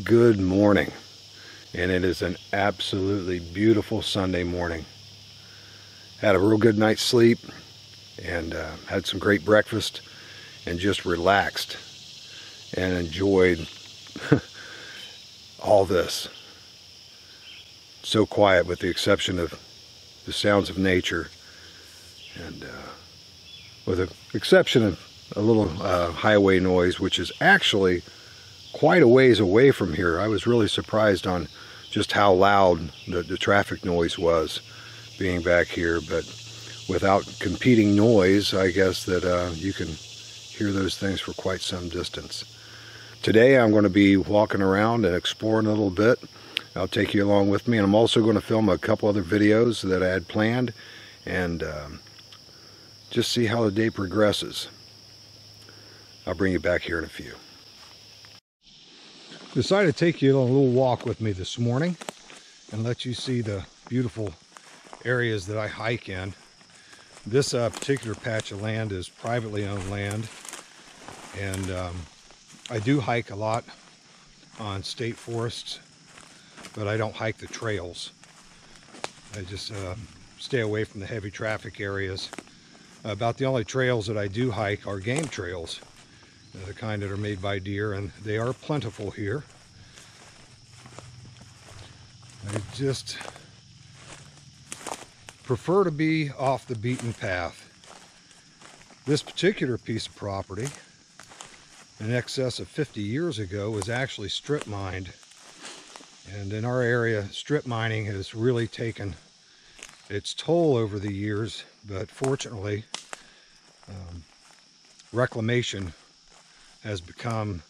Good morning, and it is an absolutely beautiful Sunday morning. Had a real good night's sleep and had some great breakfast and just relaxed and enjoyed all this. So quiet with the exception of the sounds of nature, and with the exception of a little highway noise, which is actually quite a ways away from here. I was really surprised on just how loud the traffic noise was being back here, but without competing noise, I guess that you can hear those things for quite some distance. Today I'm going to be walking around and exploring a little bit. I'll take you along with me, and I'm also going to film a couple other videos that I had planned and just see how the day progresses. I'll bring you back here in a few. Decided to take you on a little walk with me this morning and let you see the beautiful areas that I hike in. This particular patch of land is privately owned land, and I do hike a lot on state forests, but I don't hike the trails. I just stay away from the heavy traffic areas. About the only trails that I do hike are game trails, the kind that are made by deer, and they are plentiful here. I just prefer to be off the beaten path. This particular piece of property, in excess of 50 years ago, was actually strip mined. And in our area, strip mining has really taken its toll over the years, but fortunately, reclamation has become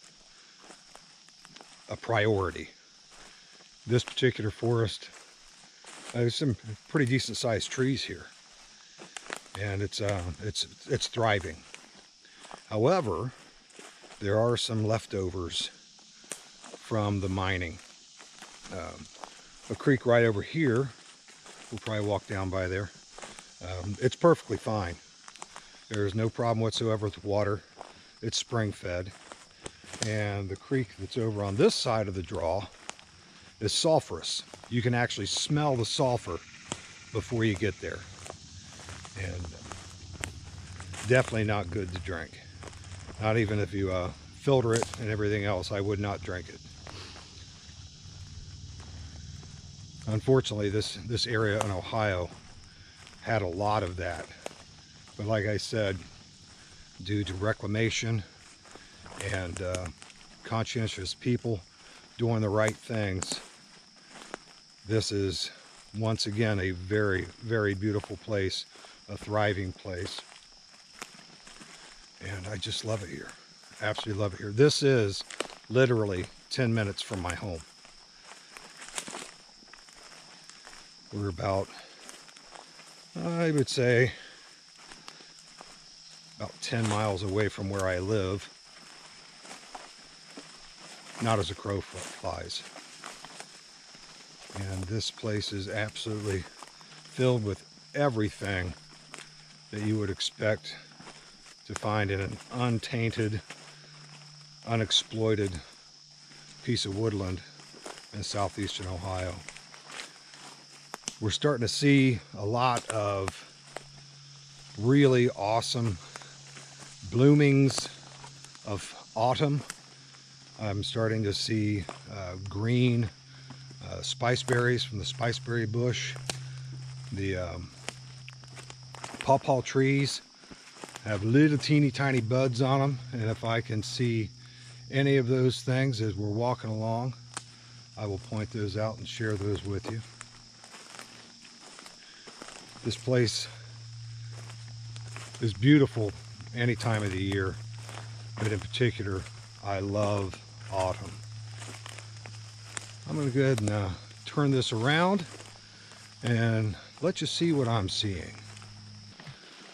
a priority. This particular forest, there's some pretty decent sized trees here, and it's thriving. However, there are some leftovers from the mining. A creek right over here, we'll probably walk down by there. It's perfectly fine. There's no problem whatsoever with the water. It's spring fed. And the creek that's over on this side of the draw is sulfurous. You can actually smell the sulfur before you get there. And definitely not good to drink. Not even if you filter it and everything else, I would not drink it. Unfortunately, this area in Ohio had a lot of that. But like I said, due to reclamation and conscientious people doing the right things, this is once again a very, very beautiful place, a thriving place. And I just love it here. Absolutely love it here. This is literally 10 minutes from my home. We're about, I would say, about 10 miles away from where I live. Not as a crow flies. And this place is absolutely filled with everything that you would expect to find in an untainted, unexploited piece of woodland in southeastern Ohio. We're starting to see a lot of really awesome bloomings of autumn. I'm starting to see green spiceberries from the spiceberry bush. The pawpaw trees have little teeny tiny buds on them, and if I can see any of those things as we're walking along, I will point those out and share those with you. This place is beautiful any time of the year, but in particular, I love autumn. I'm going to go ahead and turn this around and let you see what I'm seeing.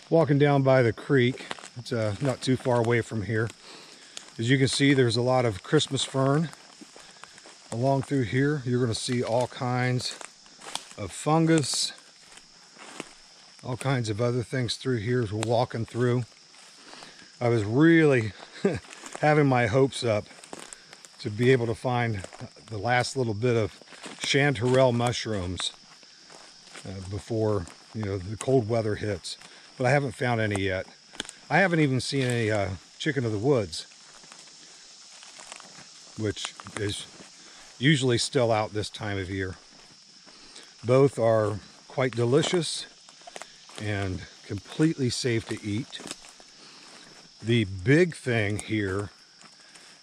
Walking down by the creek, it's not too far away from here. As you can see, there's a lot of Christmas fern along through here. You're going to see all kinds of fungus, all kinds of other things through here as we're walking through. I was really having my hopes up to be able to find the last little bit of chanterelle mushrooms before, you know, the cold weather hits. But I haven't found any yet. I haven't even seen any chicken of the woods, which is usually still out this time of year. Both are quite delicious and completely safe to eat. The big thing here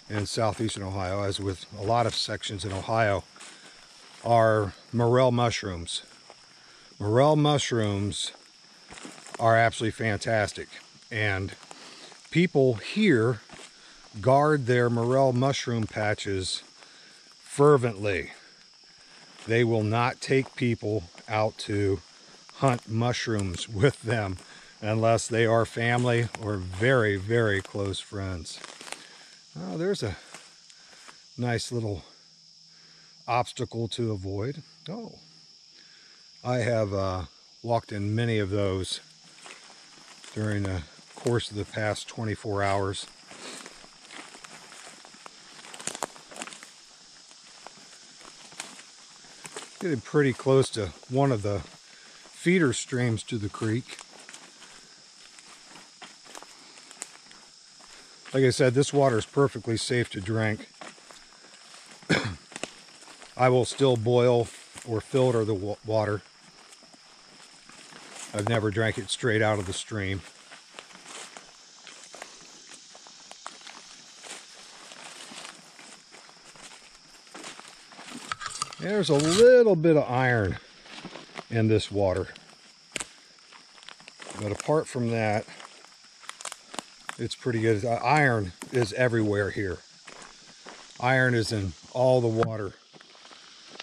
in southeastern Ohio, as with a lot of sections in Ohio, are morel mushrooms. Morel mushrooms are absolutely fantastic, and people here guard their morel mushroom patches fervently. They will not take people out to hunt mushrooms with them unless they are family or very, very close friends. Oh, there's a nice little obstacle to avoid. Oh, I have walked in many of those during the course of the past 24 hours. Getting pretty close to one of the feeder streams to the creek. Like I said, this water is perfectly safe to drink. I will still boil or filter the water. I've never drank it straight out of the stream. There's a little bit of iron in this water. But apart from that, it's pretty good. Iron is everywhere here. Iron is in all the water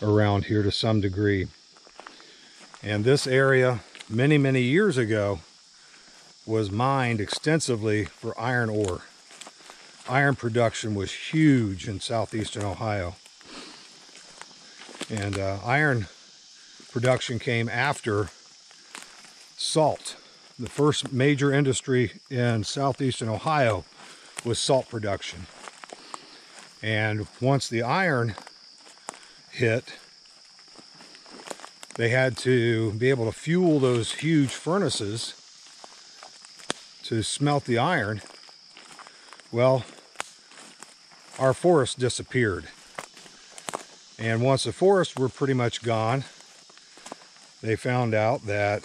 around here to some degree. And this area, many, many years ago, was mined extensively for iron ore. Iron production was huge in southeastern Ohio. And iron production came after salt. The first major industry in southeastern Ohio was salt production. And once the iron hit, they had to be able to fuel those huge furnaces to smelt the iron. Well, our forests disappeared. And once the forests were pretty much gone, they found out that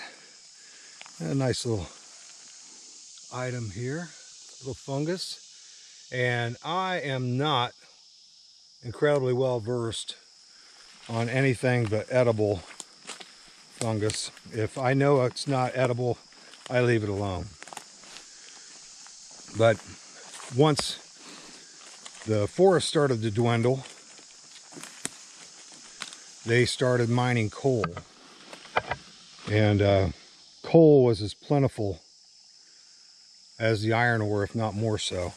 a nice little item here, little fungus. And I am not incredibly well versed on anything but edible fungus. If I know it's not edible, I leave it alone. But once the forest started to dwindle, they started mining coal. And coal was as plentiful as the iron ore, if not more so.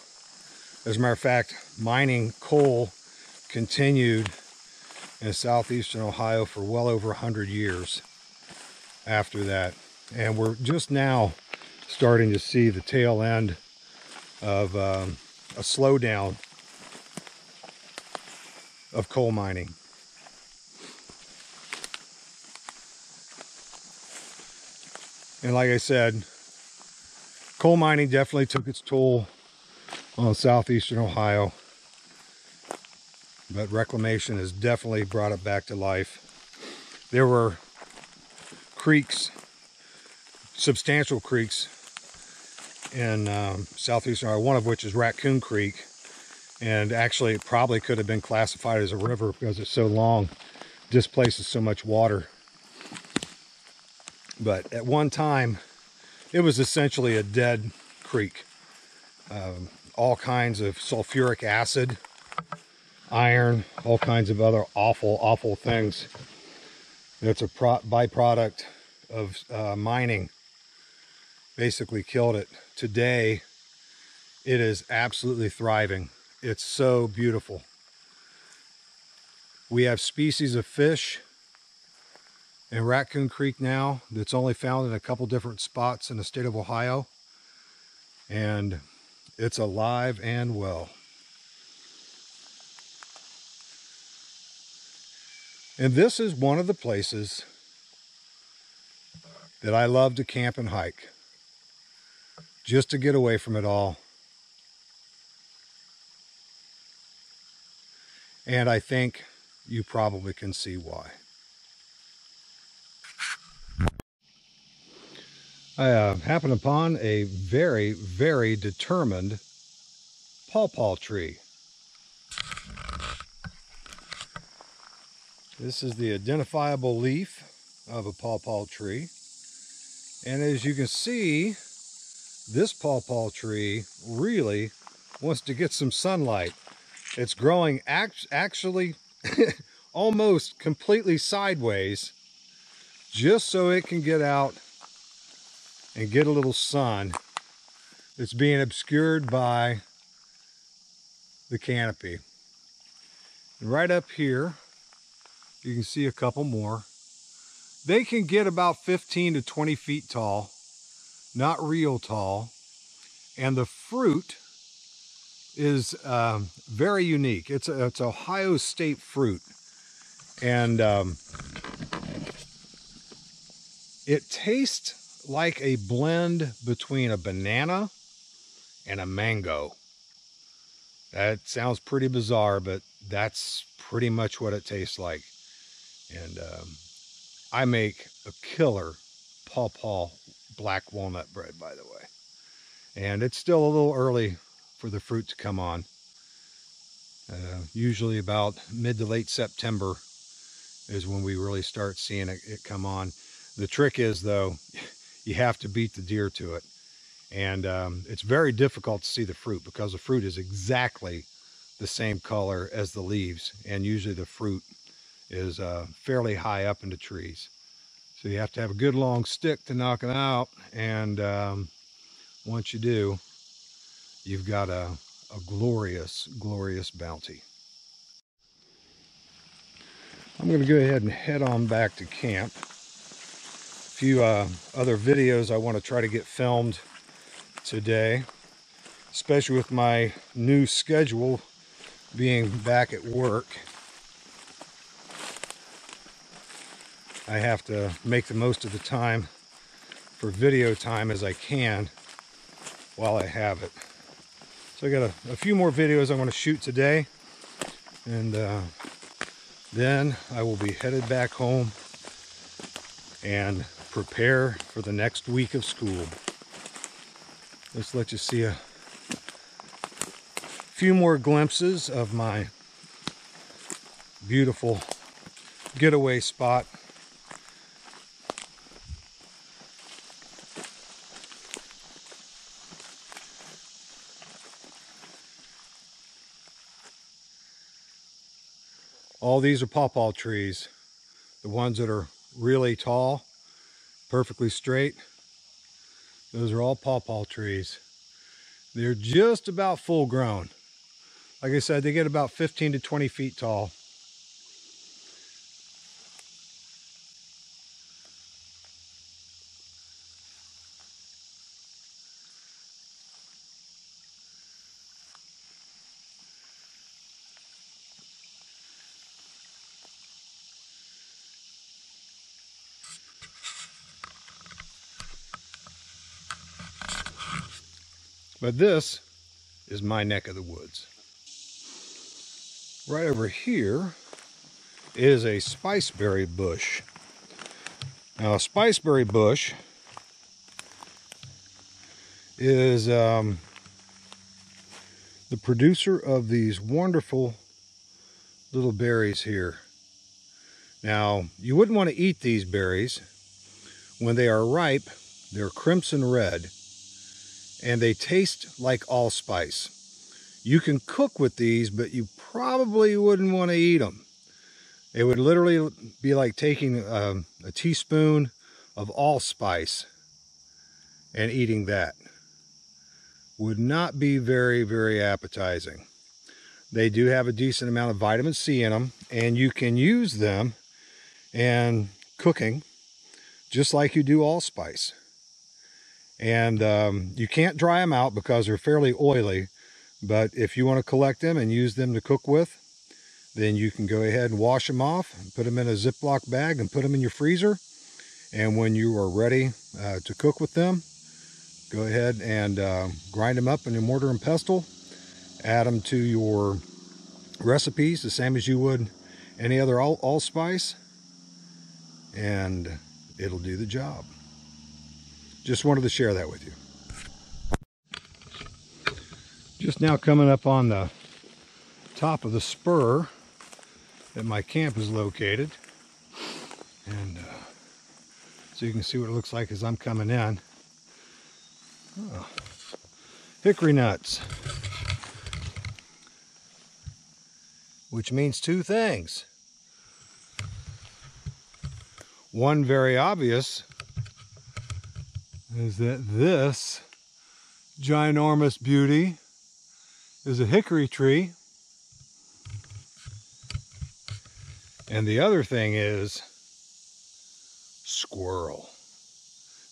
As a matter of fact, mining coal continued in southeastern Ohio for well over 100 years after that. And we're just now starting to see the tail end of a slowdown of coal mining. And like I said, coal mining definitely took its toll on southeastern Ohio, but reclamation has definitely brought it back to life. There were creeks, substantial creeks in southeastern Ohio, one of which is Raccoon Creek, and actually it probably could have been classified as a river because it's so long, displaces so much water. But at one time, it was essentially a dead creek. All kinds of sulfuric acid, iron, all kinds of other awful, awful things. It's a byproduct of mining. Basically killed it. Today, it is absolutely thriving. It's so beautiful. We have species of fish in Raccoon Creek now that's only found in a couple different spots in the state of Ohio, and it's alive and well. And this is one of the places that I love to camp and hike, just to get away from it all. And I think you probably can see why. I happened upon a very, very determined pawpaw tree. This is the identifiable leaf of a pawpaw tree. And as you can see, this pawpaw tree really wants to get some sunlight. It's growing actually almost completely sideways, just so it can get out and get a little sun. It's being obscured by the canopy. And right up here, you can see a couple more. They can get about 15 to 20 feet tall, not real tall. And the fruit is very unique. It's Ohio State fruit. And it tastes like a blend between a banana and a mango. That sounds pretty bizarre, but that's pretty much what it tastes like. And I make a killer pawpaw black walnut bread, by the way. And it's still a little early for the fruit to come on. Usually about mid to late September is when we really start seeing it come on. The trick is, though, you have to beat the deer to it. And it's very difficult to see the fruit because the fruit is exactly the same color as the leaves. And usually the fruit is fairly high up in the trees. So you have to have a good long stick to knock it out. And once you do, you've got a glorious, glorious bounty. I'm going to go ahead and head on back to camp. A few other videos I want to try to get filmed today, especially with my new schedule being back at work. I have to make the most of the time for video time as I can while I have it. So I got a few more videos I want to shoot today, and then I will be headed back home and prepare for the next week of school. Let's let you see a few more glimpses of my beautiful getaway spot. All these are pawpaw trees. The ones that are really tall, perfectly straight, those are all pawpaw trees. They're just about full grown. Like I said, they get about 15 to 20 feet tall. But this is my neck of the woods. Right over here is a spiceberry bush. Now, a spiceberry bush is the producer of these wonderful little berries here. Now, you wouldn't want to eat these berries. When they are ripe, they're crimson red, and they taste like allspice. You can cook with these, but you probably wouldn't want to eat them. It would literally be like taking a teaspoon of allspice and eating that. Would not be very, very appetizing. They do have a decent amount of vitamin C in them, and you can use them in cooking just like you do allspice. And you can't dry them out because they're fairly oily, but if you want to collect them and use them to cook with, then you can go ahead and wash them off and put them in a Ziploc bag and put them in your freezer. And when you are ready to cook with them, go ahead and grind them up in a mortar and pestle. Add them to your recipes the same as you would any other allspice, and it'll do the job. Just wanted to share that with you. Just now coming up on the top of the spur that my camp is located, and so you can see what it looks like as I'm coming in. Oh, hickory nuts, which means two things. One very obvious is that this ginormous beauty is a hickory tree. And the other thing is squirrel.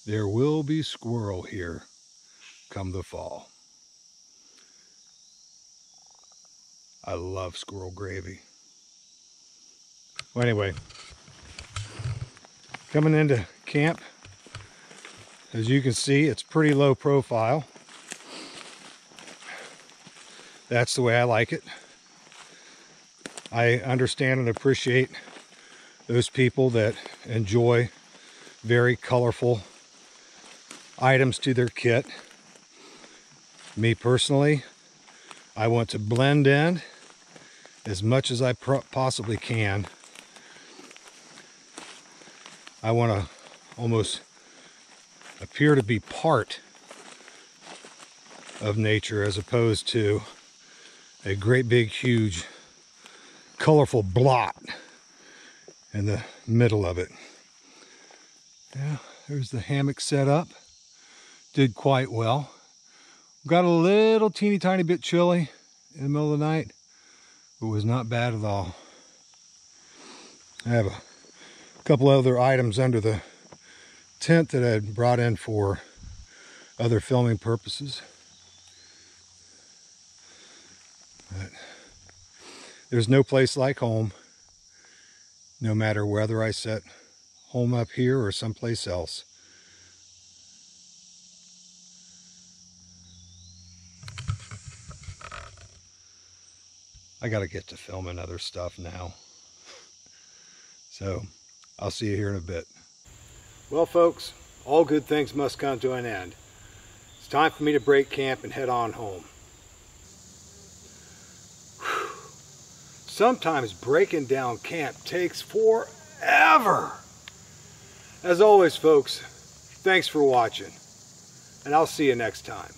There will be squirrel here come the fall. I love squirrel gravy. Well, anyway, coming into camp, as you can see, it's pretty low profile. That's the way I like it. I understand and appreciate those people that enjoy very colorful items to their kit. Me personally, I want to blend in as much as I possibly can. I want to almost appear to be part of nature as opposed to a great big huge colorful blot in the middle of it. Yeah, there's the hammock set up. Did quite well. Got a little teeny tiny bit chilly in the middle of the night, but was not bad at all. I have a couple other items under the tent that I had brought in for other filming purposes. But there's no place like home, no matter whether I set home up here or someplace else. I gotta get to filming other stuff now. So I'll see you here in a bit. Well, folks, all good things must come to an end. It's time for me to break camp and head on home. Sometimes breaking down camp takes forever. As always, folks, thanks for watching, and I'll see you next time.